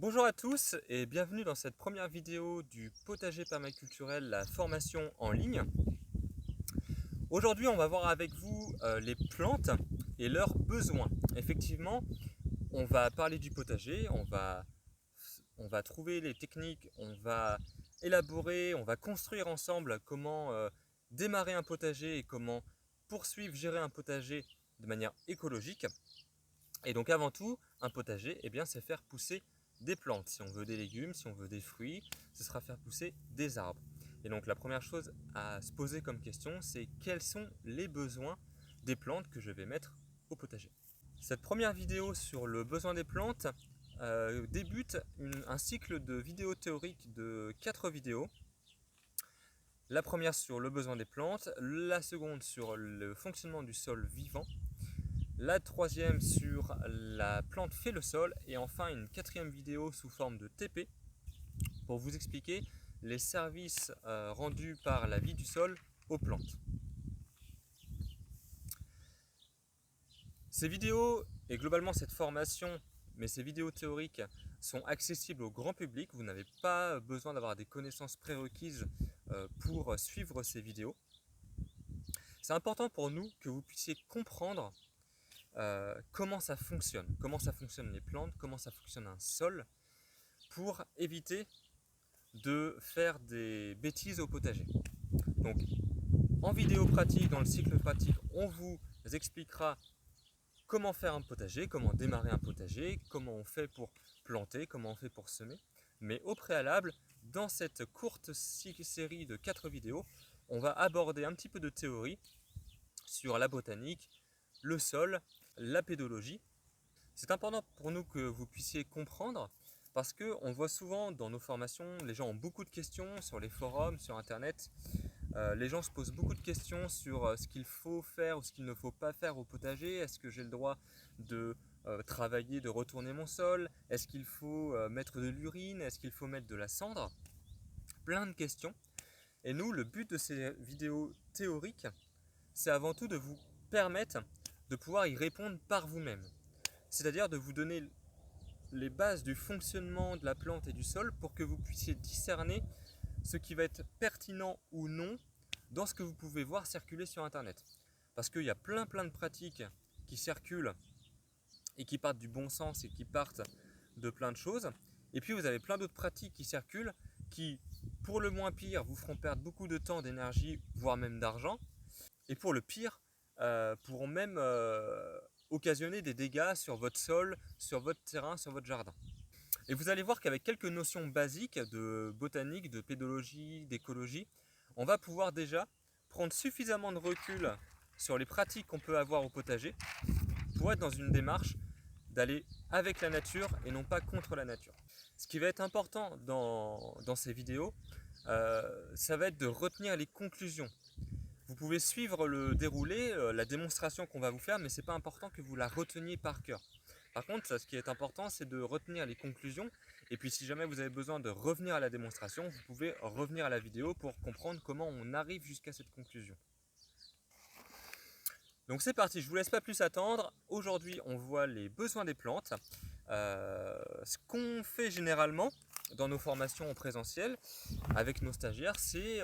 Bonjour à tous et bienvenue dans cette première vidéo du potager permaculturel, la formation en ligne. Aujourd'hui, on va voir avec vous les plantes et leurs besoins. Effectivement, on va parler du potager, on va trouver les techniques, on va élaborer, on va construire ensemble comment démarrer un potager et comment poursuivre, gérer un potager de manière écologique. Et donc avant tout, un potager, c'est faire pousser des plantes. Si on veut des légumes, si on veut des fruits, ce sera faire pousser des arbres. Et donc la première chose à se poser comme question, c'est quels sont les besoins des plantes que je vais mettre au potager. Cette première vidéo sur le besoin des plantes débute un cycle de vidéos théoriques de 4 vidéos. La première sur le besoin des plantes, la seconde sur le fonctionnement du sol vivant, la troisième sur la plante fait le sol et enfin une quatrième vidéo sous forme de TP pour vous expliquer les services rendus par la vie du sol aux plantes. Ces vidéos et globalement cette formation, mais ces vidéos théoriques sont accessibles au grand public. Vous n'avez pas besoin d'avoir des connaissances prérequises pour suivre ces vidéos. C'est important pour nous que vous puissiez comprendre comment ça fonctionne les plantes, comment ça fonctionne un sol, pour éviter de faire des bêtises au potager. Donc en vidéo pratique, dans le cycle pratique, on vous expliquera comment faire un potager, comment démarrer un potager, comment on fait pour planter, comment on fait pour semer. Mais au préalable, dans cette courte série de 4 vidéos, on va aborder un petit peu de théorie sur la botanique, le sol, la pédologie. C'est important pour nous que vous puissiez comprendre parce qu'on voit souvent dans nos formations, les gens ont beaucoup de questions sur les forums, sur internet. Les gens se posent beaucoup de questions sur ce qu'il faut faire ou ce qu'il ne faut pas faire au potager. Est-ce que j'ai le droit de travailler, de retourner mon sol? Est-ce qu'il faut mettre de l'urine? Est-ce qu'il faut mettre de la cendre? Plein de questions. Et nous, le but de ces vidéos théoriques, c'est avant tout de vous permettre de pouvoir y répondre par vous-même. C'est-à-dire de vous donner les bases du fonctionnement de la plante et du sol pour que vous puissiez discerner ce qui va être pertinent ou non dans ce que vous pouvez voir circuler sur internet. Parce qu'il y a plein de pratiques qui circulent et qui partent du bon sens et qui partent de plein de choses. Et puis vous avez plein d'autres pratiques qui circulent qui, pour le moins pire, vous feront perdre beaucoup de temps, d'énergie, voire même d'argent. Et pour le pire, pourront même occasionner des dégâts sur votre sol, sur votre terrain, sur votre jardin. Et vous allez voir qu'avec quelques notions basiques de botanique, de pédologie, d'écologie, on va pouvoir déjà prendre suffisamment de recul sur les pratiques qu'on peut avoir au potager pour être dans une démarche d'aller avec la nature et non pas contre la nature. Ce qui va être important dans ces vidéos, ça va être de retenir les conclusions. Vous pouvez suivre le déroulé, la démonstration qu'on va vous faire, mais ce n'est pas important que vous la reteniez par cœur. Par contre, ce qui est important, c'est de retenir les conclusions. Et puis si jamais vous avez besoin de revenir à la démonstration, vous pouvez revenir à la vidéo pour comprendre comment on arrive jusqu'à cette conclusion. Donc c'est parti, je ne vous laisse pas plus attendre. Aujourd'hui, on voit les besoins des plantes. Ce qu'on fait généralement dans nos formations en présentiel avec nos stagiaires, c'est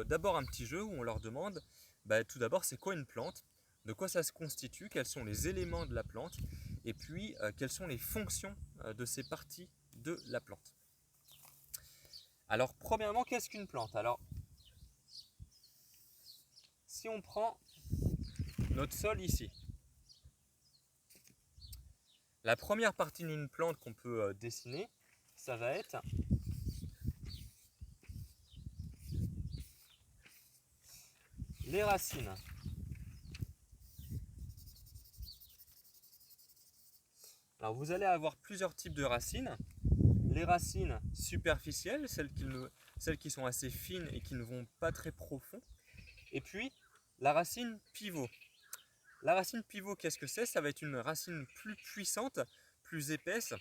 d'abord un petit jeu où on leur demande tout d'abord c'est quoi une plante, de quoi ça se constitue, quels sont les éléments de la plante et puis quelles sont les fonctions de ces parties de la plante. Alors premièrement, qu'est-ce qu'une plante? Alors si on prend notre sol ici, la première partie d'une plante qu'on peut dessiner, ça va être les racines. Alors vous allez avoir plusieurs types de racines. Les racines superficielles, celles qui sont assez fines et qui ne vont pas très profond. Et puis la racine pivot. La racine pivot, qu'est-ce que c'est? Ça va être une racine plus puissante, plus épaisse,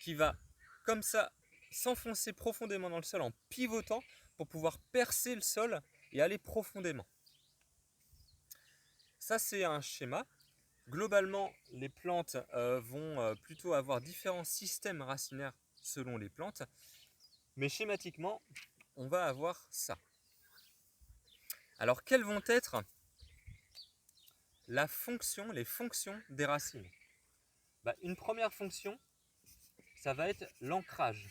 qui va comme ça s'enfoncer profondément dans le sol en pivotant pour pouvoir percer le sol et aller profondément. Ça c'est un schéma. Globalement, les plantes vont plutôt avoir différents systèmes racinaires selon les plantes, mais schématiquement, on va avoir ça. Alors, quelles vont être les fonctions des racines? Une première fonction, ça va être l'ancrage.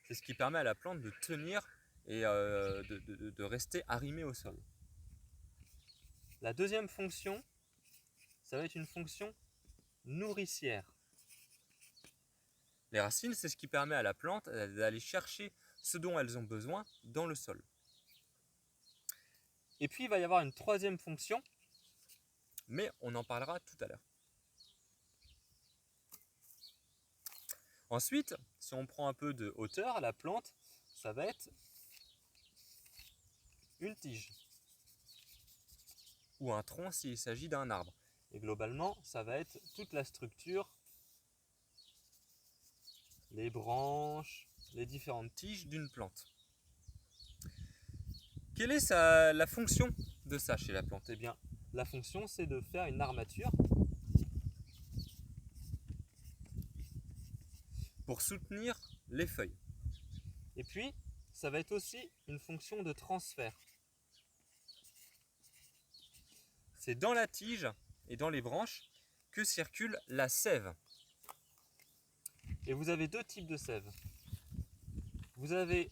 C'est ce qui permet à la plante de tenir et de rester arrimée au sol. La deuxième fonction, ça va être une fonction nourricière. Les racines, c'est ce qui permet à la plante d'aller chercher ce dont elles ont besoin dans le sol. Et puis, il va y avoir une troisième fonction, mais on en parlera tout à l'heure. Ensuite, si on prend un peu de hauteur, la plante, ça va être une tige ou un tronc s'il s'agit d'un arbre. Et globalement, ça va être toute la structure, les branches, les différentes tiges d'une plante. Quelle est la fonction de ça chez la plante? Eh bien, la fonction, c'est de faire une armature pour soutenir les feuilles. Et puis, ça va être aussi une fonction de transfert. C'est dans la tige et dans les branches que circule la sève. Et vous avez deux types de sève. Vous avez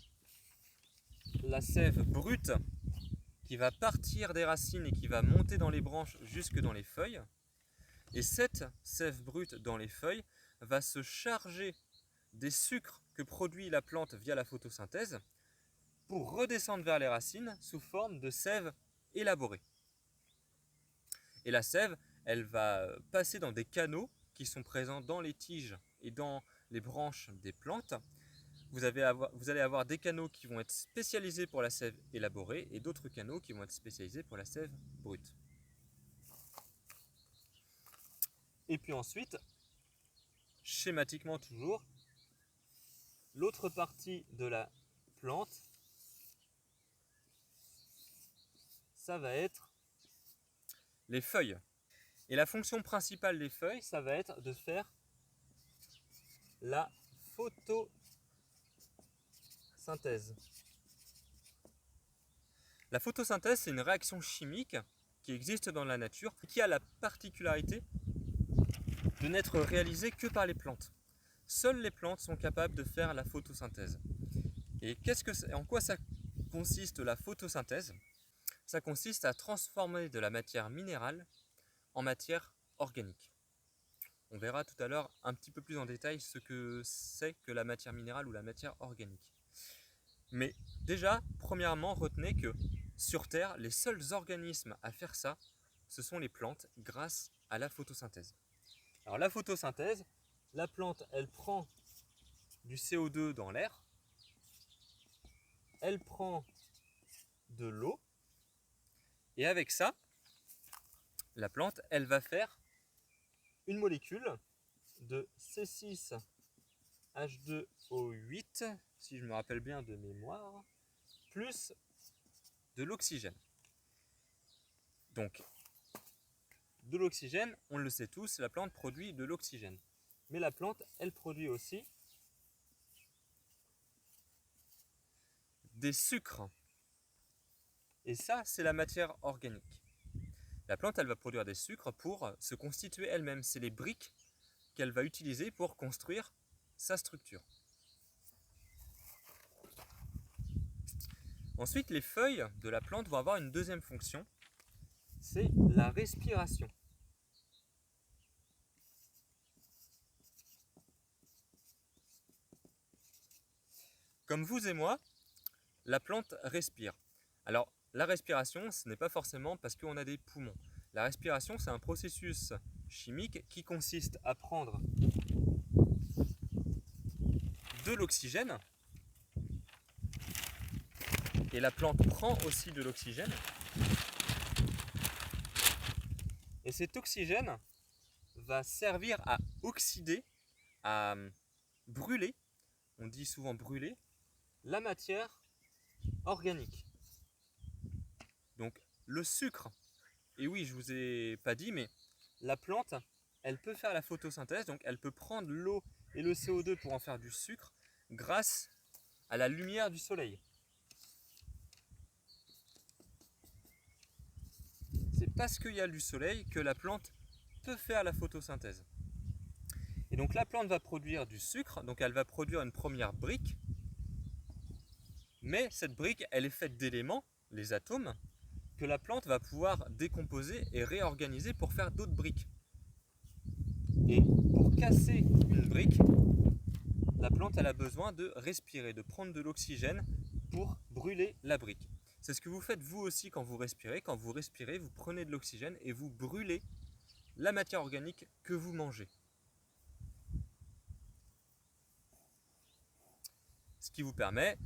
la sève brute qui va partir des racines et qui va monter dans les branches jusque dans les feuilles. Et cette sève brute dans les feuilles va se charger des sucres que produit la plante via la photosynthèse pour redescendre vers les racines sous forme de sève élaborée. Et la sève, elle va passer dans des canaux qui sont présents dans les tiges et dans les branches des plantes. Vous allez avoir des canaux qui vont être spécialisés pour la sève élaborée et d'autres canaux qui vont être spécialisés pour la sève brute. Et puis ensuite, schématiquement toujours, l'autre partie de la plante, ça va être les feuilles. Et la fonction principale des feuilles, ça va être de faire la photosynthèse. La photosynthèse, c'est une réaction chimique qui existe dans la nature et qui a la particularité de n'être réalisée que par les plantes. Seules les plantes sont capables de faire la photosynthèse. Et en quoi ça consiste la photosynthèse? Ça consiste à transformer de la matière minérale en matière organique. On verra tout à l'heure un petit peu plus en détail ce que c'est que la matière minérale ou la matière organique. Mais déjà, premièrement, retenez que sur Terre, les seuls organismes à faire ça, ce sont les plantes grâce à la photosynthèse. Alors la photosynthèse, la plante, elle prend du CO2 dans l'air, elle prend de l'eau, et avec ça, la plante, elle va faire une molécule de C6H2O8, si je me rappelle bien de mémoire, plus de l'oxygène. Donc, de l'oxygène, on le sait tous, la plante produit de l'oxygène. Mais la plante, elle produit aussi des sucres. Et ça, c'est la matière organique. La plante, elle va produire des sucres pour se constituer elle-même. C'est les briques qu'elle va utiliser pour construire sa structure. Ensuite, les feuilles de la plante vont avoir une deuxième fonction, c'est la respiration. Comme vous et moi, la plante respire. Alors, la respiration, ce n'est pas forcément parce qu'on a des poumons. La respiration, c'est un processus chimique qui consiste à prendre de l'oxygène, et la plante prend aussi de l'oxygène, et cet oxygène va servir à oxyder, à brûler, on dit souvent brûler, la matière organique. Donc le sucre Et oui, je vous ai pas dit, mais la plante, elle peut faire la photosynthèse, donc elle peut prendre l'eau et le CO2 pour en faire du sucre grâce à la lumière du soleil. C'est parce qu'il y a du soleil que la plante peut faire la photosynthèse. Et donc la plante va produire du sucre, donc elle va produire une première brique, mais cette brique, elle est faite d'éléments, les atomes, que la plante va pouvoir décomposer et réorganiser pour faire d'autres briques. Et pour casser une brique, la plante elle a besoin de respirer, de prendre de l'oxygène pour brûler la brique. C'est ce que vous faites vous aussi quand vous respirez. Quand vous respirez, vous prenez de l'oxygène et vous brûlez la matière organique que vous mangez. Ce qui vous permet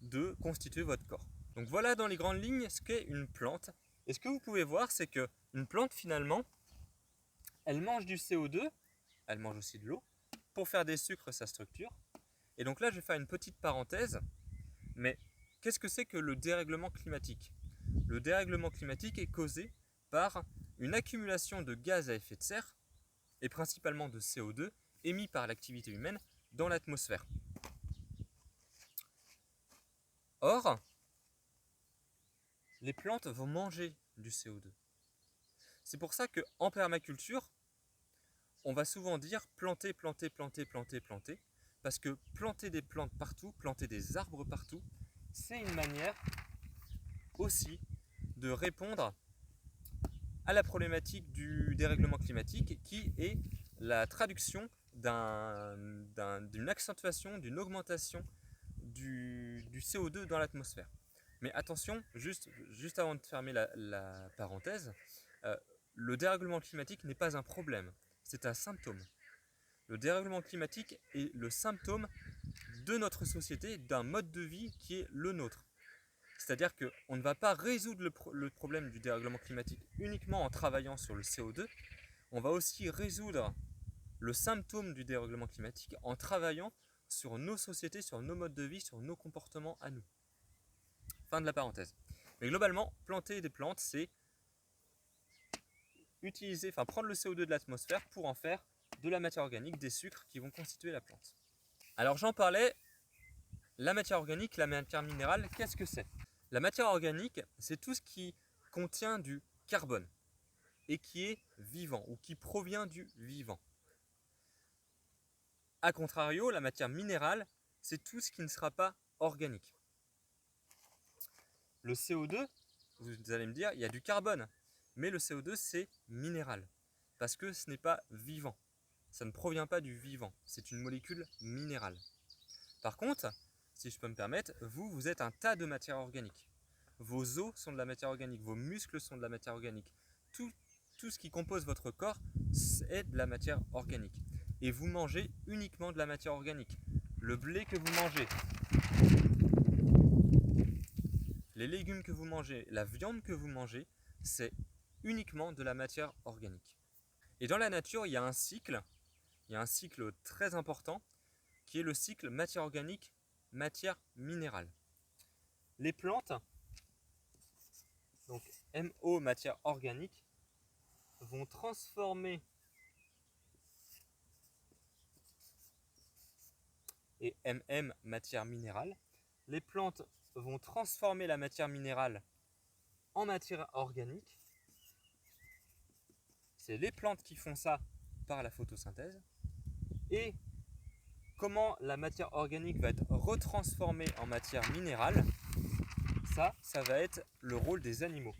de constituer votre corps. Donc voilà dans les grandes lignes ce qu'est une plante. Et ce que vous pouvez voir, c'est qu'une plante finalement, elle mange du CO2, elle mange aussi de l'eau. Pour faire des sucres, sa structure. Et donc là, je vais faire une petite parenthèse. Mais qu'est-ce que c'est que le dérèglement climatique? Le dérèglement climatique est causé par une accumulation de gaz à effet de serre, et principalement de CO2, émis par l'activité humaine dans l'atmosphère. Or, les plantes vont manger du CO2. C'est pour ça qu'en permaculture, on va souvent dire planter, planter, planter, planter, planter, parce que planter des plantes partout, planter des arbres partout, c'est une manière aussi de répondre à la problématique du dérèglement climatique qui est la traduction d'une accentuation, d'une augmentation du CO2 dans l'atmosphère. Mais attention, juste avant de fermer la parenthèse, euh, le dérèglement climatique n'est pas un problème, c'est un symptôme. Le dérèglement climatique est le symptôme de notre société, d'un mode de vie qui est le nôtre. C'est-à-dire qu'on ne va pas résoudre le problème du dérèglement climatique uniquement en travaillant sur le CO2, on va aussi résoudre le symptôme du dérèglement climatique en travaillant sur nos sociétés, sur nos modes de vie, sur nos comportements à nous. Fin de la parenthèse. Mais globalement, planter des plantes, c'est prendre le CO2 de l'atmosphère pour en faire de la matière organique, des sucres qui vont constituer la plante. Alors j'en parlais, la matière organique, la matière minérale, qu'est-ce que c'est? La matière organique, c'est tout ce qui contient du carbone et qui est vivant ou qui provient du vivant. A contrario, la matière minérale, c'est tout ce qui ne sera pas organique. Le CO2, vous allez me dire, il y a du carbone, mais le CO2 c'est minéral parce que ce n'est pas vivant. Ça ne provient pas du vivant, c'est une molécule minérale. Par contre, si je peux me permettre, vous êtes un tas de matière organique. Vos os sont de la matière organique, vos muscles sont de la matière organique. Tout ce qui compose votre corps est de la matière organique. Et vous mangez uniquement de la matière organique. Le blé que vous mangez, les légumes que vous mangez, la viande que vous mangez, c'est uniquement de la matière organique. Et dans la nature, il y a un cycle très important qui est le cycle matière organique, matière minérale. Les plantes, donc MO matière organique, vont transformer et MM matière minérale. Les plantes vont transformer la matière minérale en matière organique. C'est les plantes qui font ça par la photosynthèse. Et comment la matière organique va être retransformée en matière minérale, ça va être le rôle des animaux.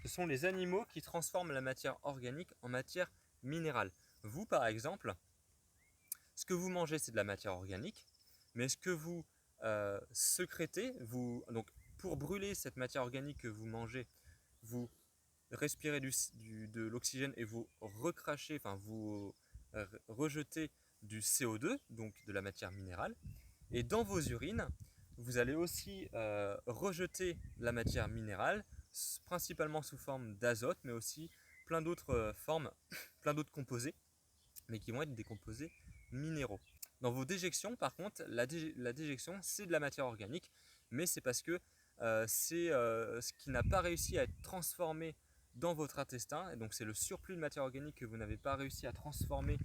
Ce sont les animaux qui transforment la matière organique en matière minérale. Vous, par exemple, ce que vous mangez, c'est de la matière organique, mais ce que vous sécrétez, donc pour brûler cette matière organique que vous mangez, vous respirez de l'oxygène et vous recrachez, vous rejetez du CO2, donc de la matière minérale. Et dans vos urines, vous allez aussi rejeter la matière minérale, principalement sous forme d'azote, mais aussi plein d'autres formes, plein d'autres composés, mais qui vont être des composés minéraux. Dans vos déjections, par contre, la déjection, c'est de la matière organique, mais c'est parce que c'est ce qui n'a pas réussi à être transformé dans votre intestin, et donc c'est le surplus de matière organique que vous n'avez pas réussi à transformer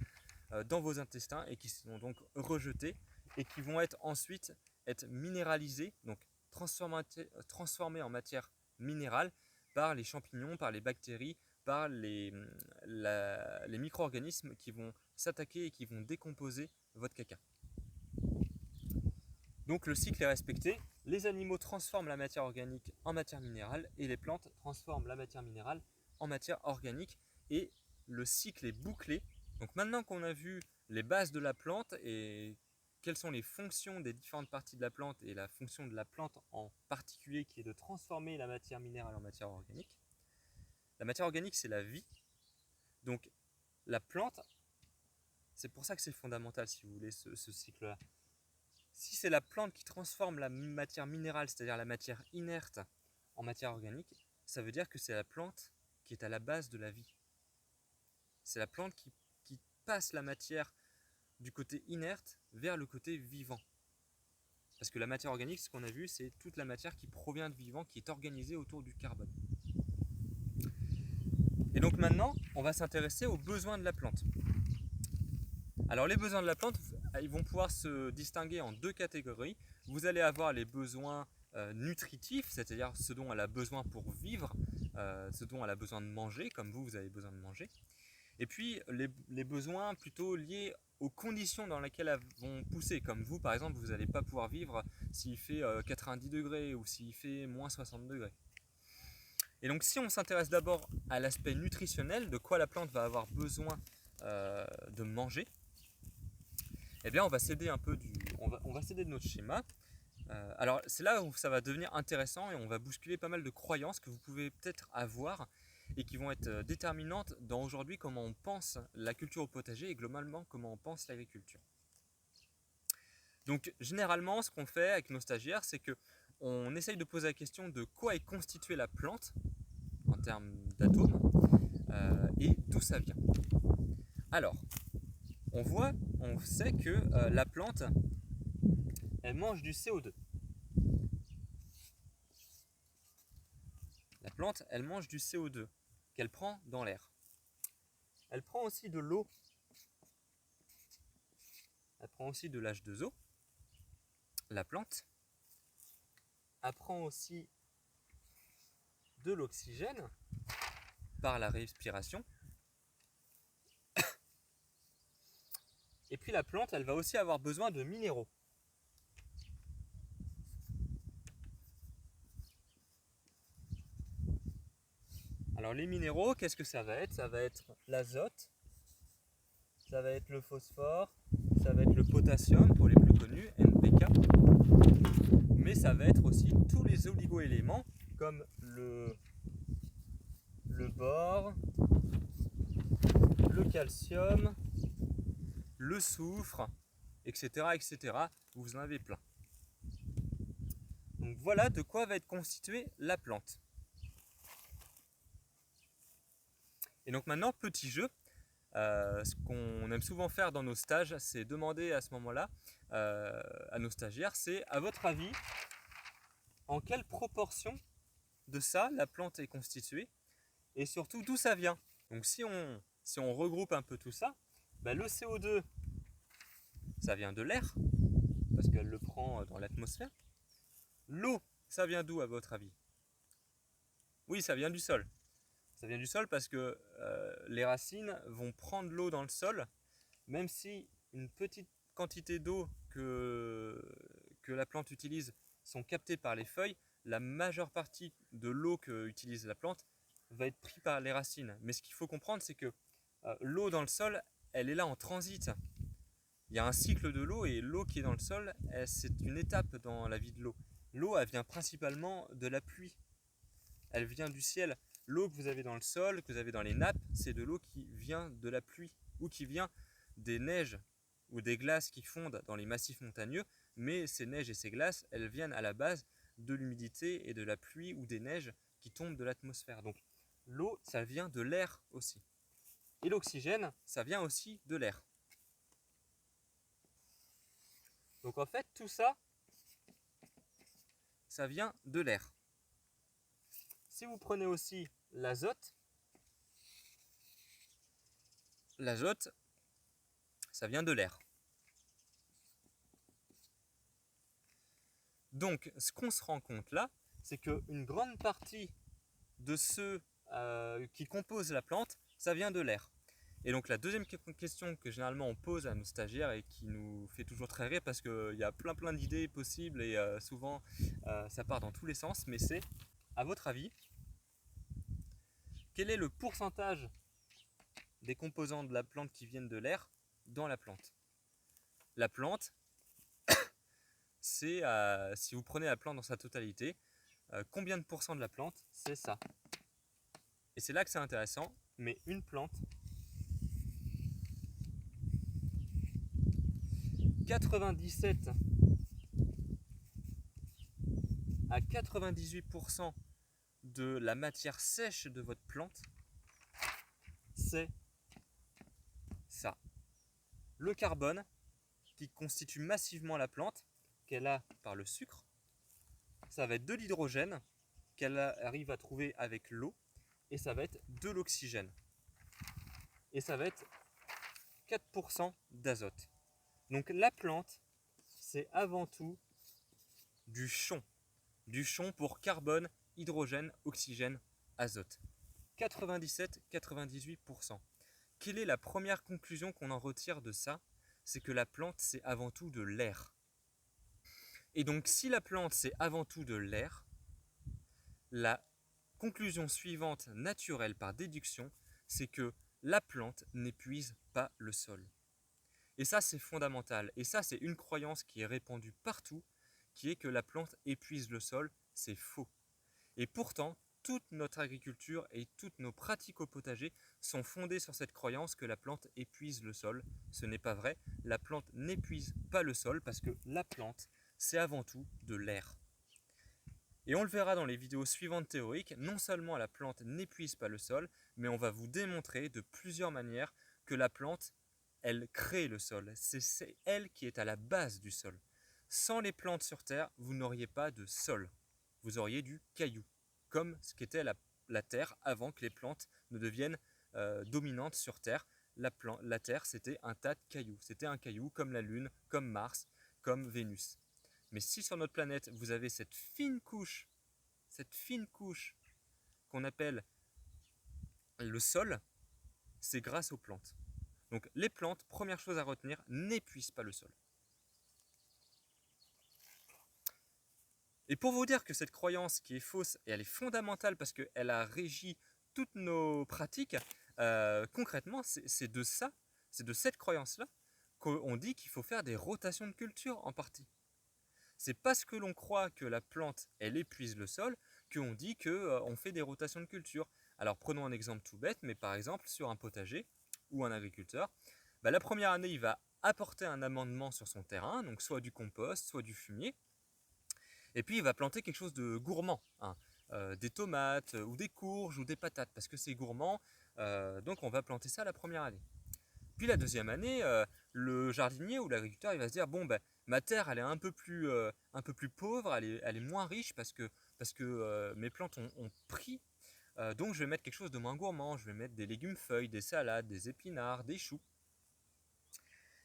dans vos intestins et qui sont donc rejetés et qui vont être ensuite être minéralisés, donc transformés en matière minérale par les champignons, par les bactéries, par les micro-organismes qui vont s'attaquer et qui vont décomposer votre caca. Donc le cycle est respecté, les animaux transforment la matière organique en matière minérale et les plantes transforment la matière minérale en matière organique et le cycle est bouclé. Donc maintenant qu'on a vu les bases de la plante et quelles sont les fonctions des différentes parties de la plante et la fonction de la plante en particulier qui est de transformer la matière minérale en matière organique. La matière organique c'est la vie, donc la plante, c'est pour ça que c'est fondamental si vous voulez ce cycle-là. Si c'est la plante qui transforme la matière minérale, c'est-à-dire la matière inerte, en matière organique, ça veut dire que c'est la plante qui est à la base de la vie. C'est la plante qui passe la matière du côté inerte vers le côté vivant. Parce que la matière organique, ce qu'on a vu, c'est toute la matière qui provient de vivant, qui est organisée autour du carbone. Et donc maintenant, on va s'intéresser aux besoins de la plante. Alors les besoins de la plante, ils vont pouvoir se distinguer en deux catégories. Vous allez avoir les besoins nutritifs, c'est-à-dire ce dont elle a besoin pour vivre, ce dont elle a besoin de manger, comme vous avez besoin de manger. Et puis les besoins plutôt liés aux conditions dans lesquelles elles vont pousser, comme vous par exemple, vous n'allez pas pouvoir vivre s'il fait 90 degrés ou s'il fait moins 60 degrés. Et donc si on s'intéresse d'abord à l'aspect nutritionnel, de quoi la plante va avoir besoin de manger, eh bien on va s'aider un peu on va s'aider de notre schéma. Alors c'est là où ça va devenir intéressant et on va bousculer pas mal de croyances que vous pouvez peut-être avoir et qui vont être déterminantes dans aujourd'hui comment on pense la culture au potager et globalement comment on pense l'agriculture. Donc généralement ce qu'on fait avec nos stagiaires, c'est que on essaye de poser la question de quoi est constituée la plante en termes d'atomes et d'où ça vient. Alors on sait que la plante elle mange du CO2. La plante, elle mange du CO2 qu'elle prend dans l'air. Elle prend aussi de l'eau. Elle prend aussi de l'H2O. La plante. Elle prend aussi de l'oxygène par la respiration. Et puis la plante, elle va aussi avoir besoin de minéraux. Alors les minéraux, qu'est-ce que ça va être? Ça va être l'azote, ça va être le phosphore, ça va être le potassium pour les plus connus, NPK. Mais ça va être aussi tous les oligo-éléments comme le bore, le calcium, le soufre, etc., etc. Vous en avez plein. Donc voilà de quoi va être constituée la plante. Et donc maintenant, petit jeu, ce qu'on aime souvent faire dans nos stages, c'est demander à ce moment-là à nos stagiaires, c'est à votre avis, en quelle proportion de ça la plante est constituée et surtout d'où ça vient. Donc si on regroupe un peu tout ça, bah, le CO2, ça vient de l'air, parce qu'elle le prend dans l'atmosphère. L'eau, ça vient d'où à votre avis? Oui, ça vient du sol. Ça vient du sol parce que les racines vont prendre l'eau dans le sol, même si une petite quantité d'eau que la plante utilise sont captées par les feuilles, la majeure partie de l'eau qu'utilise la plante va être prise par les racines. Mais ce qu'il faut comprendre, c'est que l'eau dans le sol, elle est là en transit. Il y a un cycle de l'eau et l'eau qui est dans le sol, c'est une étape dans la vie de l'eau. L'eau, elle vient principalement de la pluie. Elle vient du ciel. L'eau que vous avez dans le sol, que vous avez dans les nappes, c'est de l'eau qui vient de la pluie ou qui vient des neiges ou des glaces qui fondent dans les massifs montagneux. Mais ces neiges et ces glaces, elles viennent à la base de l'humidité et de la pluie ou des neiges qui tombent de l'atmosphère. Donc l'eau, ça vient de l'air aussi. Et l'oxygène, ça vient aussi de l'air. Donc en fait, tout ça, ça vient de l'air. Si vous prenez aussi l'azote, ça vient de l'air. Donc, ce qu'on se rend compte là, c'est qu'une grande partie de ceux qui composent la plante, ça vient de l'air. Et donc la deuxième question que généralement on pose à nos stagiaires et qui nous fait toujours très rire parce qu'il y a plein d'idées possibles et souvent ça part dans tous les sens, mais c'est, à votre avis, quel est le pourcentage des composants de la plante qui viennent de l'air dans la plante? La plante, c'est, si vous prenez la plante dans sa totalité, combien de pourcents de la plante, c'est ça. Et c'est là que c'est intéressant, mais une plante, 97 à 98% de la matière sèche de votre plante, c'est ça. Le carbone qui constitue massivement la plante, qu'elle a par le sucre, ça va être de l'hydrogène qu'elle arrive à trouver avec l'eau, et ça va être de l'oxygène. Et ça va être 4% d'azote. Donc la plante, c'est avant tout du chon. Du chon pour carbone, hydrogène, oxygène, azote. 97-98%. Quelle est la première conclusion qu'on en retire de ça? C'est que la plante, c'est avant tout de l'air. Et donc si la plante, c'est avant tout de l'air, la conclusion suivante naturelle par déduction, c'est que la plante n'épuise pas le sol. Et ça, c'est fondamental. Et ça, c'est une croyance qui est répandue partout, qui est que la plante épuise le sol. C'est faux. Et pourtant, toute notre agriculture et toutes nos pratiques au potager sont fondées sur cette croyance que la plante épuise le sol. Ce n'est pas vrai. La plante n'épuise pas le sol parce que la plante, c'est avant tout de l'air. Et on le verra dans les vidéos suivantes théoriques, non seulement la plante n'épuise pas le sol, mais on va vous démontrer de plusieurs manières que la plante, elle crée le sol. C'est elle qui est à la base du sol. Sans les plantes sur Terre, vous n'auriez pas de sol. Vous auriez du caillou, comme ce qu'était la Terre avant que les plantes ne deviennent dominantes sur Terre. La Terre, c'était un tas de cailloux. C'était un caillou comme la Lune, comme Mars, comme Vénus. Mais si sur notre planète, vous avez cette fine couche qu'on appelle le sol, c'est grâce aux plantes. Donc les plantes, première chose à retenir, n'épuisent pas le sol. Et pour vous dire que cette croyance qui est fausse, et elle est fondamentale parce qu'elle a régi toutes nos pratiques, concrètement, c'est de ça, c'est de cette croyance-là qu'on dit qu'il faut faire des rotations de culture en partie. C'est parce que l'on croit que la plante, elle épuise le sol, qu'on dit qu'on fait des rotations de culture. Alors prenons un exemple tout bête, mais par exemple sur un potager ou un agriculteur, la première année, il va apporter un amendement sur son terrain, donc soit du compost, soit du fumier, et puis il va planter quelque chose de gourmand, hein, des tomates ou des courges ou des patates, parce que c'est gourmand, donc on va planter ça la première année. Puis la deuxième année, le jardinier ou l'agriculteur, il va se dire, bon, ma terre, elle est un peu plus pauvre, elle est moins riche parce que mes plantes ont pris. Donc je vais mettre quelque chose de moins gourmand, je vais mettre des légumes feuilles, des salades, des épinards, des choux.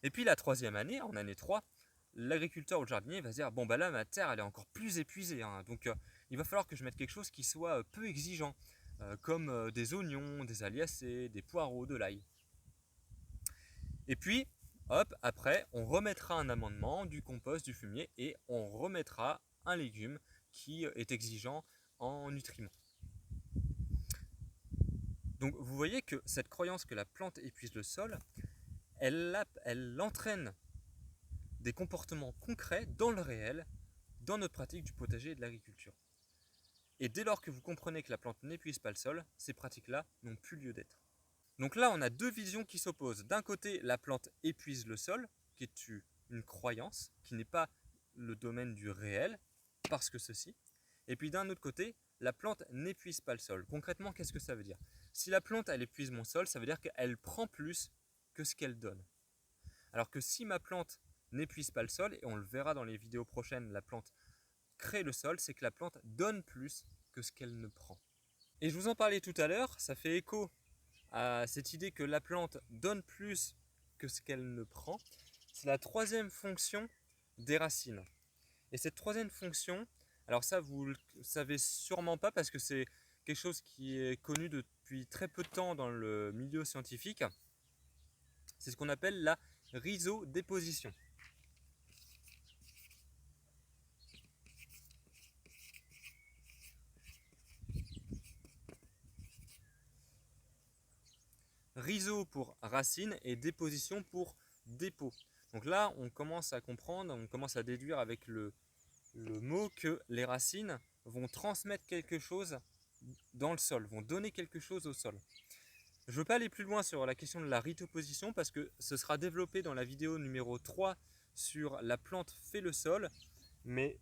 Et puis la troisième année, en année 3, l'agriculteur ou le jardinier va se dire, bon là ma terre elle est encore plus épuisée, hein, donc il va falloir que je mette quelque chose qui soit peu exigeant, comme des oignons, des aliacées, des poireaux, de l'ail. Et puis, hop, après, on remettra un amendement, du compost, du fumier, et on remettra un légume qui est exigeant en nutriments. Donc vous voyez que cette croyance que la plante épuise le sol, elle entraîne des comportements concrets dans le réel, dans notre pratique du potager et de l'agriculture. Et dès lors que vous comprenez que la plante n'épuise pas le sol, ces pratiques-là n'ont plus lieu d'être. Donc là, on a deux visions qui s'opposent. D'un côté, la plante épuise le sol, qui est une croyance, qui n'est pas le domaine du réel, parce que ceci. Et puis d'un autre côté, la plante n'épuise pas le sol. Concrètement, qu'est-ce que ça veut dire? Si la plante, elle épuise mon sol, ça veut dire qu'elle prend plus que ce qu'elle donne. Alors que si ma plante, n'épuise pas le sol, et on le verra dans les vidéos prochaines, la plante crée le sol, c'est que la plante donne plus que ce qu'elle ne prend. Et je vous en parlais tout à l'heure, ça fait écho à cette idée que la plante donne plus que ce qu'elle ne prend. C'est la troisième fonction des racines. Et cette troisième fonction, alors ça vous le savez sûrement pas parce que c'est quelque chose qui est connu depuis très peu de temps dans le milieu scientifique. C'est ce qu'on appelle la rhizodéposition. Rhizo pour racine et déposition pour dépôt. Donc là, on commence à comprendre, on commence à déduire avec le mot que les racines vont transmettre quelque chose dans le sol, vont donner quelque chose au sol. Je ne veux pas aller plus loin sur la question de la rhizoposition parce que ce sera développé dans la vidéo numéro 3 sur la plante fait le sol. Mais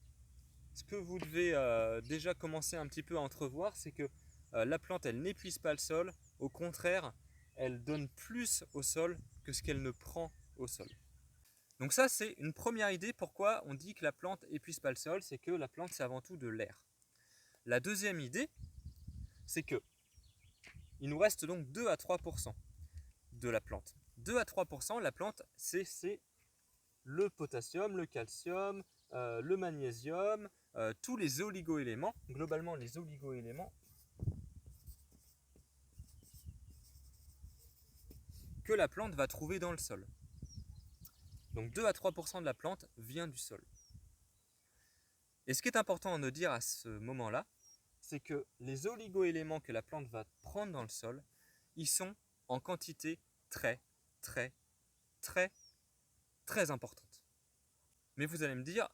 ce que vous devez déjà commencer un petit peu à entrevoir, c'est que la plante, elle n'épuise pas le sol. Au contraire, elle donne plus au sol que ce qu'elle ne prend au sol. Donc ça, c'est une première idée pourquoi on dit que la plante épuise pas le sol, c'est que la plante, c'est avant tout de l'air. La deuxième idée, c'est que il nous reste donc 2 à 3% de la plante. 2 à 3%, la plante, c'est le potassium, le calcium, le magnésium, tous les oligo-éléments, globalement les oligo-éléments que la plante va trouver dans le sol. Donc 2 à 3% de la plante vient du sol. Et ce qui est important de dire à ce moment-là, c'est que les oligo-éléments que la plante va prendre dans le sol, ils sont en quantité très, très, très, très importante. Mais vous allez me dire,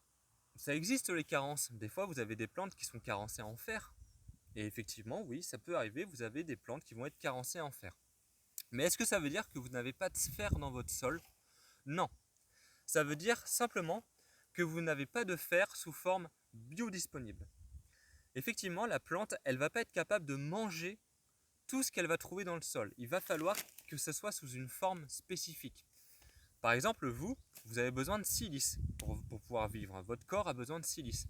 ça existe les carences. Des fois, vous avez des plantes qui sont carencées en fer. Et effectivement, oui, ça peut arriver, vous avez des plantes qui vont être carencées en fer. Mais est-ce que ça veut dire que vous n'avez pas de fer dans votre sol? Non. Ça veut dire simplement que vous n'avez pas de fer sous forme biodisponible. Effectivement, la plante, elle ne va pas être capable de manger tout ce qu'elle va trouver dans le sol. Il va falloir que ce soit sous une forme spécifique. Par exemple, vous avez besoin de silice pour pouvoir vivre. Votre corps a besoin de silice.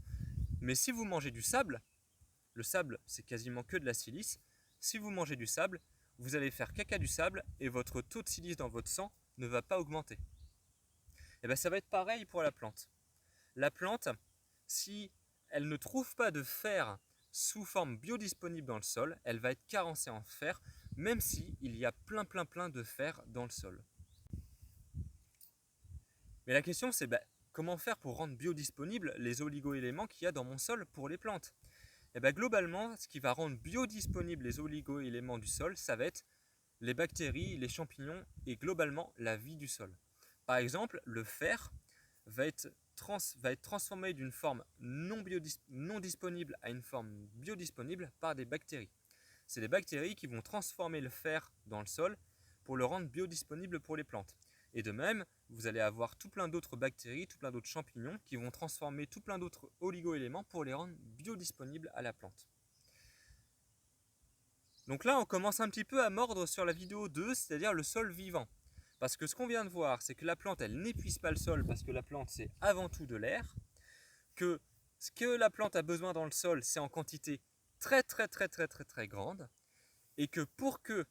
Mais si vous mangez du sable, le sable, c'est quasiment que de la silice. Si vous mangez du sable, vous allez faire caca du sable et votre taux de silice dans votre sang ne va pas augmenter. Et bien, ça va être pareil pour la plante. La plante, si elle ne trouve pas de fer sous forme biodisponible dans le sol, elle va être carencée en fer, même s'il y a plein de fer dans le sol. Mais la question c'est comment faire pour rendre biodisponibles les oligo-éléments qu'il y a dans mon sol pour les plantes? Et globalement, ce qui va rendre biodisponibles les oligo-éléments du sol, ça va être les bactéries, les champignons et globalement la vie du sol. Par exemple, le fer va être transformé d'une forme non disponible à une forme biodisponible par des bactéries. C'est les bactéries qui vont transformer le fer dans le sol pour le rendre biodisponible pour les plantes. Et de même, vous allez avoir tout plein d'autres bactéries, tout plein d'autres champignons qui vont transformer tout plein d'autres oligo-éléments pour les rendre biodisponibles à la plante. Donc là, on commence un petit peu à mordre sur la vidéo 2, c'est-à-dire le sol vivant. Parce que ce qu'on vient de voir, c'est que la plante, elle n'épuise pas le sol parce que la plante, c'est avant tout de l'air. Que ce que la plante a besoin dans le sol, c'est en quantité très grande. Et que pour que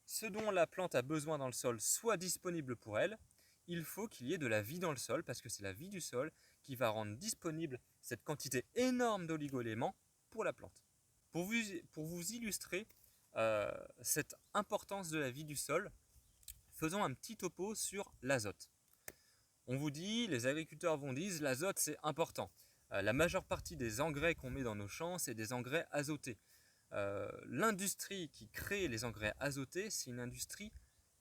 ce dont la plante a besoin dans le sol soit disponible pour elle, il faut qu'il y ait de la vie dans le sol parce que c'est la vie du sol qui va rendre disponible cette quantité énorme d'oligo-éléments pour la plante. Pour vous illustrer cette importance de la vie du sol, faisons un petit topo sur l'azote. On vous dit, les agriculteurs vont dire, l'azote c'est important. La majeure partie des engrais qu'on met dans nos champs, c'est des engrais azotés. L'industrie qui crée les engrais azotés, c'est une industrie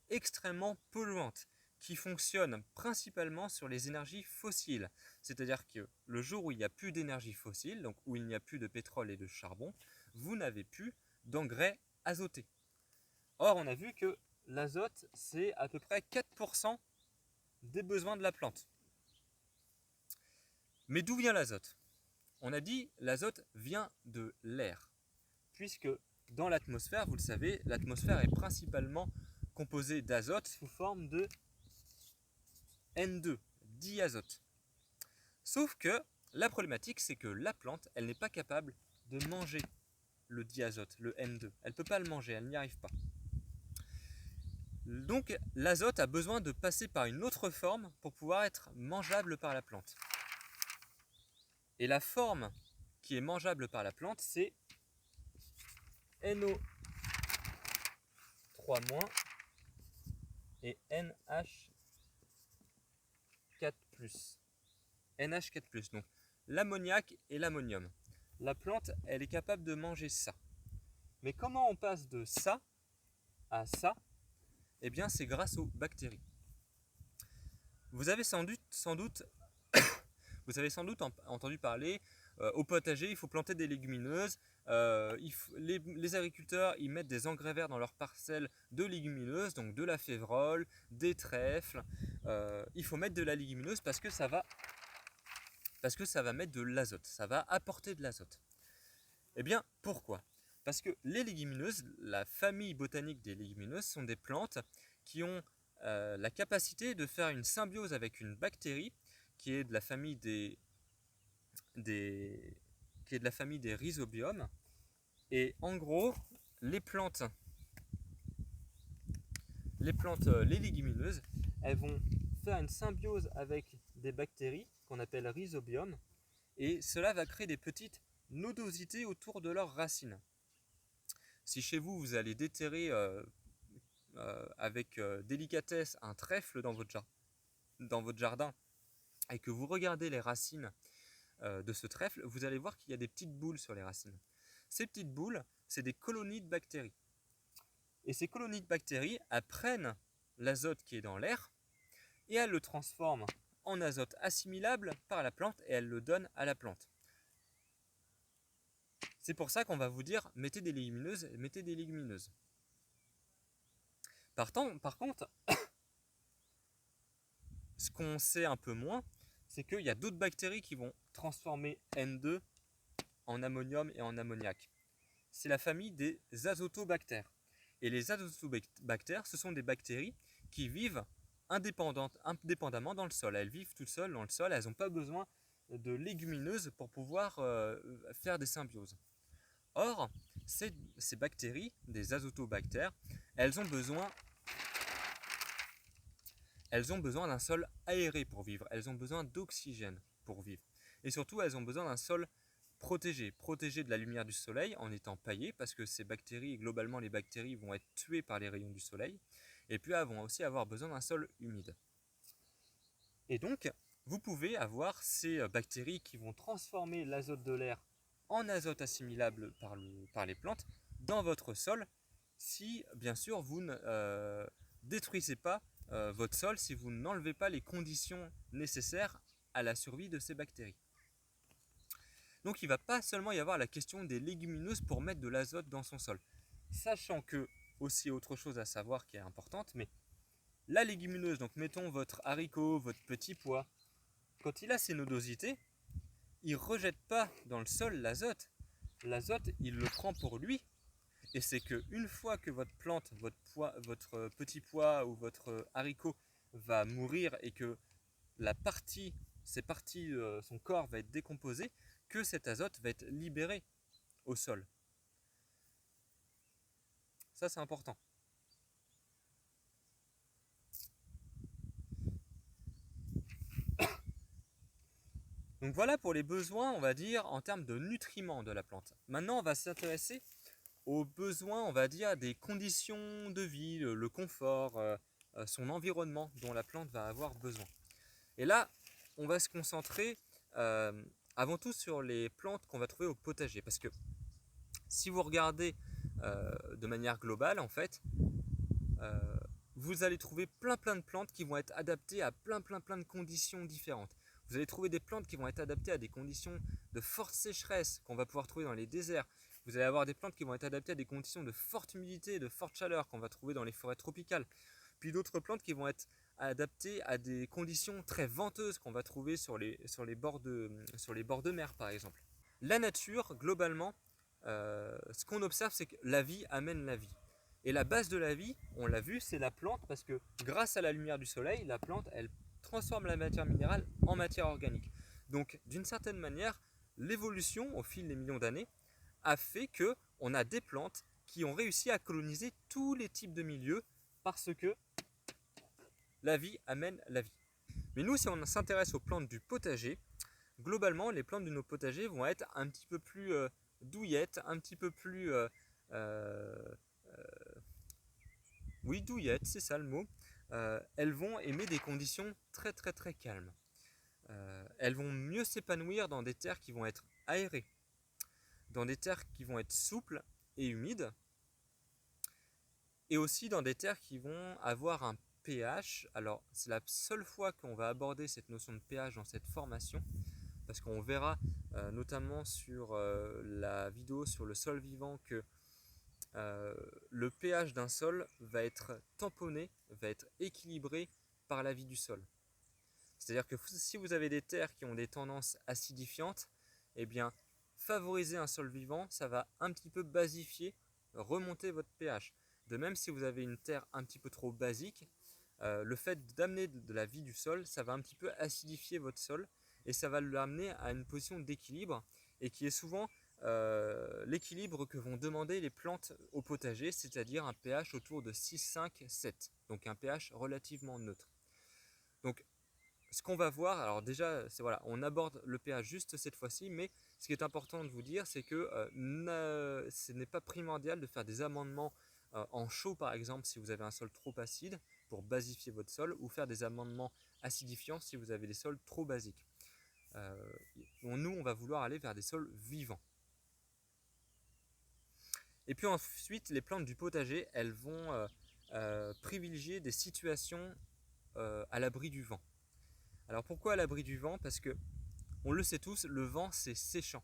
extrêmement polluante qui fonctionne principalement sur les énergies fossiles. C'est-à-dire que le jour où il n'y a plus d'énergie fossile, donc où il n'y a plus de pétrole et de charbon, vous n'avez plus d'engrais azotés. Or, on a vu que l'azote, c'est à peu près 4% des besoins de la plante. Mais d'où vient l'azote? On a dit l'azote vient de l'air, puisque dans l'atmosphère, vous le savez, l'atmosphère est principalement composée d'azote sous forme de N2, diazote. Sauf que la problématique, c'est que la plante, elle n'est pas capable de manger le diazote, le N2. Elle ne peut pas le manger, elle n'y arrive pas. Donc l'azote a besoin de passer par une autre forme pour pouvoir être mangeable par la plante. Et la forme qui est mangeable par la plante, c'est NO3- et NH4+. NH4+, donc l'ammoniac et l'ammonium. La plante, elle est capable de manger ça. Mais comment on passe de ça à ça? Eh bien, c'est grâce aux bactéries. Vous avez sans doute entendu parler, au potager, il faut planter des légumineuses. Les agriculteurs, ils mettent des engrais verts dans leurs parcelles de légumineuses, donc de la févrole, des trèfles. Il faut mettre de la légumineuse parce que ça va mettre de l'azote, ça va apporter de l'azote. Eh bien, pourquoi? Parce que les légumineuses, la famille botanique des légumineuses, sont des plantes qui ont la capacité de faire une symbiose avec une bactérie qui est de la famille des rhizobiums. Et en gros, les légumineuses, elles vont faire une symbiose avec des bactéries qu'on appelle rhizobiums, et cela va créer des petites nodosités autour de leurs racines. Si chez vous, vous allez déterrer avec délicatesse un trèfle dans votre jardin et que vous regardez les racines de ce trèfle, vous allez voir qu'il y a des petites boules sur les racines. Ces petites boules, c'est des colonies de bactéries. Et ces colonies de bactéries apprennent l'azote qui est dans l'air et elles le transforment en azote assimilable par la plante et elles le donnent à la plante. C'est pour ça qu'on va vous dire mettez des légumineuses, mettez des légumineuses. Par contre, ce qu'on sait un peu moins, c'est qu'il y a d'autres bactéries qui vont transformer N2 en ammonium et en ammoniac. C'est la famille des azotobactères. Et les azotobactères, ce sont des bactéries qui vivent indépendamment dans le sol. Elles vivent toutes seules dans le sol, elles n'ont pas besoin de légumineuses pour pouvoir faire des symbioses. Or, ces bactéries, des azotobactères, elles ont besoin d'un sol aéré pour vivre, elles ont besoin d'oxygène pour vivre. Et surtout, elles ont besoin d'un sol protégé de la lumière du soleil en étant paillé, parce que ces bactéries, globalement les bactéries vont être tuées par les rayons du soleil, et puis elles vont aussi avoir besoin d'un sol humide. Et donc, vous pouvez avoir ces bactéries qui vont transformer l'azote de l'air en azote assimilable par les plantes dans votre sol, si bien sûr vous ne détruisez pas votre sol, si vous n'enlevez pas les conditions nécessaires à la survie de ces bactéries. Donc il ne va pas seulement y avoir la question des légumineuses pour mettre de l'azote dans son sol. Sachant que, aussi autre chose à savoir qui est importante, mais la légumineuse, donc mettons votre haricot, votre petit pois, quand il a ses nodosités, il ne rejette pas dans le sol l'azote. L'azote, il le prend pour lui. Et c'est qu'une fois que votre plante, votre petit pois ou votre haricot va mourir et que son corps va être décomposé, que cet azote va être libéré au sol. Ça, c'est important. Donc voilà pour les besoins, on va dire, en termes de nutriments de la plante. Maintenant, on va s'intéresser aux besoins, on va dire, des conditions de vie, le confort, son environnement dont la plante va avoir besoin. Et là, on va se concentrer avant tout sur les plantes qu'on va trouver au potager. Parce que si vous regardez de manière globale, en fait, vous allez trouver plein de plantes qui vont être adaptées à plein de conditions différentes. Vous allez trouver des plantes qui vont être adaptées à des conditions de forte sécheresse qu'on va pouvoir trouver dans les déserts. Vous allez avoir des plantes qui vont être adaptées à des conditions de forte humidité et de forte chaleur qu'on va trouver dans les forêts tropicales. Puis d'autres plantes qui vont être adaptées à des conditions très venteuses qu'on va trouver sur les bords de mer par exemple. La nature, globalement, ce qu'on observe, c'est que la vie amène la vie. Et la base de la vie, on l'a vu, c'est la plante, parce que grâce à la lumière du soleil, la plante, elle transforme la matière minérale en matière organique. Donc d'une certaine manière, l'évolution au fil des millions d'années a fait que on a des plantes qui ont réussi à coloniser tous les types de milieux parce que la vie amène la vie. Mais nous, si on s'intéresse aux plantes du potager, globalement, les plantes de nos potagers vont être un petit peu plus douillettes, un petit peu plus... euh, oui, douillettes, c'est ça le mot. Elles vont aimer des conditions très très très calmes. Elles vont mieux s'épanouir dans des terres qui vont être aérées, dans des terres qui vont être souples et humides, et aussi dans des terres qui vont avoir un pH. Alors, c'est la seule fois qu'on va aborder cette notion de pH dans cette formation, parce qu'on verra notamment sur la vidéo sur le sol vivant que le pH d'un sol va être tamponné, va être équilibré par la vie du sol. C'est-à-dire que si vous avez des terres qui ont des tendances acidifiantes, eh bien, favoriser un sol vivant, ça va un petit peu basifier, remonter votre pH. De même, si vous avez une terre un petit peu trop basique, le fait d'amener de la vie du sol, ça va un petit peu acidifier votre sol et ça va l'amener à une position d'équilibre et qui est souvent l'équilibre que vont demander les plantes au potager, c'est-à-dire un pH autour de 6, 5, 7, donc un pH relativement neutre. Donc ce qu'on va voir, alors déjà, c'est voilà, on aborde le pH juste cette fois-ci, mais ce qui est important de vous dire, c'est que ce n'est pas primordial de faire des amendements en chaud, par exemple, si vous avez un sol trop acide, pour basifier votre sol, ou faire des amendements acidifiants si vous avez des sols trop basiques. Nous, on va vouloir aller vers des sols vivants. Et puis ensuite, les plantes du potager, elles vont privilégier des situations à l'abri du vent. Alors pourquoi à l'abri du vent? Parce que, on le sait tous, le vent c'est séchant.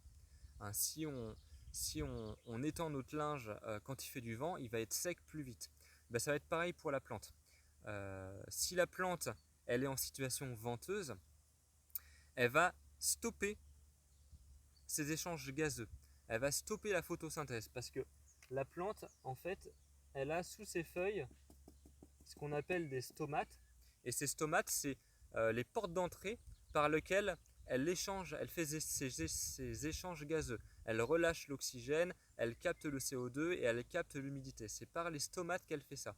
Hein, si on étend notre linge quand il fait du vent, il va être sec plus vite. Ben, ça va être pareil pour la plante. Si la plante elle est en situation venteuse, elle va stopper ces échanges gazeux. Elle va stopper la photosynthèse parce que la plante, en fait, elle a sous ses feuilles ce qu'on appelle des stomates. Et ces stomates, c'est les portes d'entrée par lesquelles elle fait ces échanges gazeux. Elle relâche l'oxygène, elle capte le CO2 et elle capte l'humidité. C'est par les stomates qu'elle fait ça.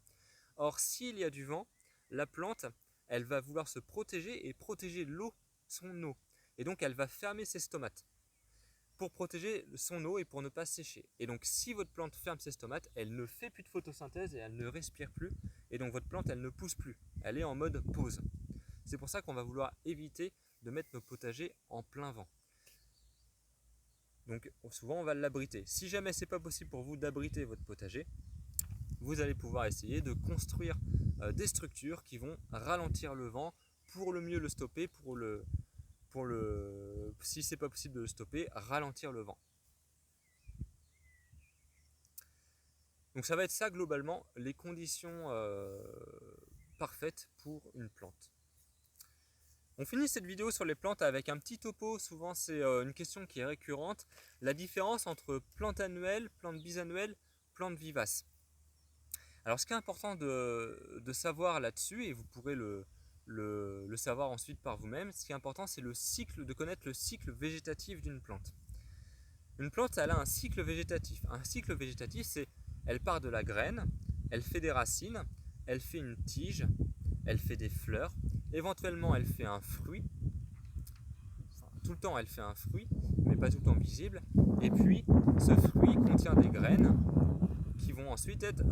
Or, s'il y a du vent, la plante, elle va vouloir se protéger et protéger l'eau, son eau. Et donc, elle va fermer ses stomates pour protéger son eau et pour ne pas sécher. Et donc si votre plante ferme ses stomates, elle ne fait plus de photosynthèse et elle ne respire plus. Et donc votre plante, elle ne pousse plus. Elle est en mode pause. C'est pour ça qu'on va vouloir éviter de mettre nos potagers en plein vent. Donc souvent on va l'abriter. Si jamais c'est pas possible pour vous d'abriter votre potager, vous allez pouvoir essayer de construire des structures qui vont ralentir le vent pour le mieux le stopper, si c'est pas possible de le stopper, ralentir le vent. Donc ça va être ça globalement les conditions parfaites pour une plante. On finit cette vidéo sur les plantes avec un petit topo. Souvent c'est une question qui est récurrente. La différence entre plantes annuelles, plantes bisannuelles, plantes vivaces. Alors ce qui est important de savoir là-dessus, et vous pourrez le savoir ensuite par vous-même, ce qui est important c'est de connaître le cycle végétatif d'une plante. Une plante elle a un cycle végétatif. Un cycle végétatif c'est elle part de la graine, elle fait des racines, elle fait une tige, elle fait des fleurs, éventuellement elle fait un fruit. Enfin, tout le temps elle fait un fruit, mais pas tout le temps visible. Et puis ce fruit contient des graines qui vont ensuite être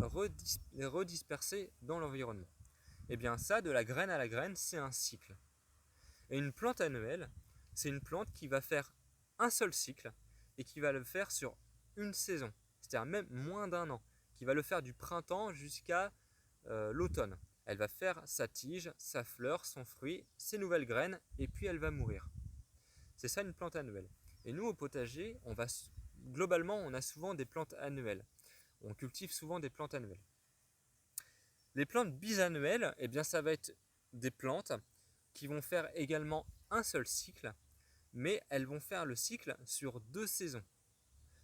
redispersées dans l'environnement. Et bien ça, de la graine à la graine, c'est un cycle. Et une plante annuelle, c'est une plante qui va faire un seul cycle et qui va le faire sur une saison, c'est-à-dire même moins d'un an, qui va le faire du printemps jusqu'à l'automne. Elle va faire sa tige, sa fleur, son fruit, ses nouvelles graines, et puis elle va mourir. C'est ça une plante annuelle. Et nous au potager, globalement, on a souvent des plantes annuelles. On cultive souvent des plantes annuelles. Les plantes bisannuelles, eh bien, ça va être des plantes qui vont faire également un seul cycle, mais elles vont faire le cycle sur 2 saisons.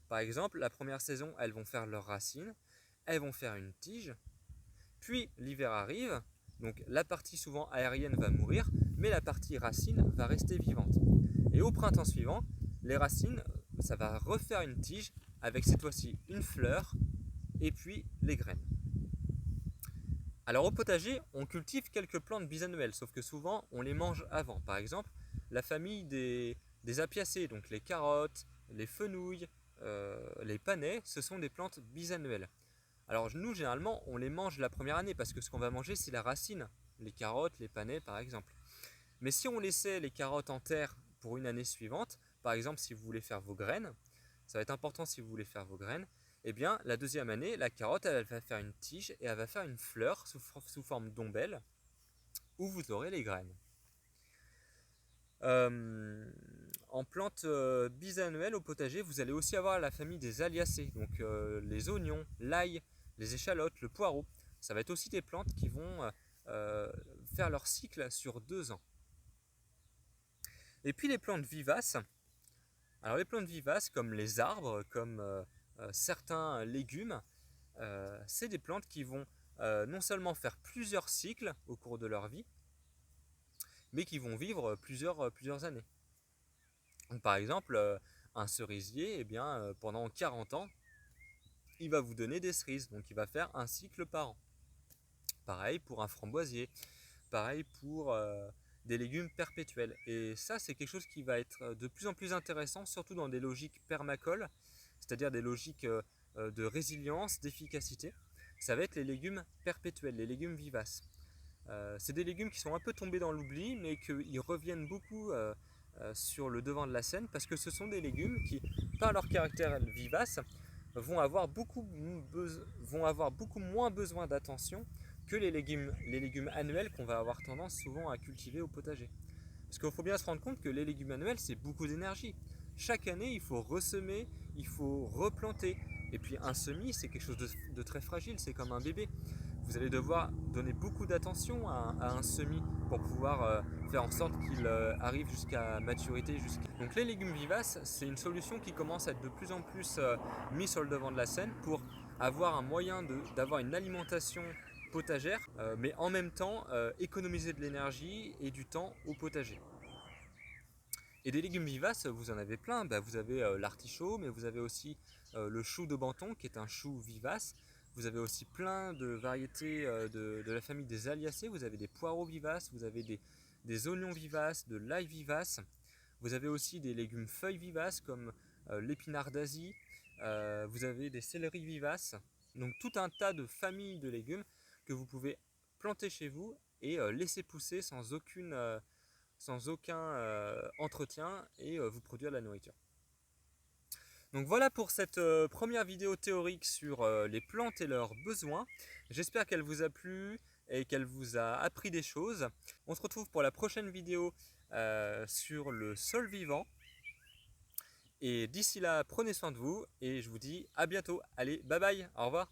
Par exemple, la première saison, elles vont faire leurs racines, elles vont faire une tige, puis l'hiver arrive, donc la partie souvent aérienne va mourir, mais la partie racine va rester vivante. Et au printemps suivant, les racines, ça va refaire une tige avec cette fois-ci une fleur et puis les graines. Alors au potager, on cultive quelques plantes bisannuelles, sauf que souvent on les mange avant. Par exemple, la famille des apiacées, donc les carottes, les fenouilles, les panais, ce sont des plantes bisannuelles. Alors nous, généralement, on les mange la première année parce que ce qu'on va manger, c'est la racine, les carottes, les panais par exemple. Mais si on laissait les carottes en terre pour une année suivante, par exemple si vous voulez faire vos graines, ça va être important si vous voulez faire vos graines, eh bien la deuxième année, la carotte elle va faire une tige et elle va faire une fleur sous forme d'ombelle où vous aurez les graines. En plantes bisannuelles au potager, vous allez aussi avoir la famille des aliacées, donc les oignons, l'ail, les échalotes, le poireau. Ça va être aussi des plantes qui vont faire leur cycle sur 2 ans. Et puis les plantes vivaces. Alors les plantes vivaces, comme les arbres, comme certains légumes, c'est des plantes qui vont non seulement faire plusieurs cycles au cours de leur vie, mais qui vont vivre plusieurs années. Donc, par exemple, un cerisier, eh bien, pendant 40 ans, il va vous donner des cerises, donc il va faire un cycle par an. Pareil pour un framboisier, pareil pour des légumes perpétuels. Et ça, c'est quelque chose qui va être de plus en plus intéressant, surtout dans des logiques permacoles, c'est-à-dire des logiques de résilience, d'efficacité. Ça va être les légumes perpétuels, les légumes vivaces. C'est des légumes qui sont un peu tombés dans l'oubli, mais qu'ils reviennent beaucoup sur le devant de la scène, parce que ce sont des légumes qui, par leur caractère vivace, vont avoir beaucoup moins besoin d'attention que les légumes annuels qu'on va avoir tendance souvent à cultiver au potager. Parce qu'il faut bien se rendre compte que les légumes annuels, c'est beaucoup d'énergie. Chaque année, il faut ressemer, il faut replanter. Et puis un semis, c'est quelque chose de très fragile, c'est comme un bébé. Vous allez devoir donner beaucoup d'attention à un semis pour pouvoir faire en sorte qu'il arrive jusqu'à maturité. Donc les légumes vivaces, c'est une solution qui commence à être de plus en plus mise sur le devant de la scène pour avoir un moyen d'avoir une alimentation potagère, mais en même temps économiser de l'énergie et du temps au potager. Et des légumes vivaces, vous en avez plein. Vous avez l'artichaut, mais vous avez aussi le chou de Banton, qui est un chou vivace. Vous avez aussi plein de variétés de la famille des aliacées. Vous avez des poireaux vivaces, vous avez des oignons vivaces, de l'ail vivace. Vous avez aussi des légumes feuilles vivaces comme l'épinard d'Asie. Vous avez des céleris vivaces. Donc tout un tas de familles de légumes que vous pouvez planter chez vous et laisser pousser sans aucun entretien et vous produire de la nourriture. Donc voilà pour cette première vidéo théorique sur les plantes et leurs besoins. J'espère qu'elle vous a plu et qu'elle vous a appris des choses. On se retrouve pour la prochaine vidéo sur le sol vivant. Et d'ici là, prenez soin de vous et je vous dis à bientôt. Allez, bye bye, au revoir.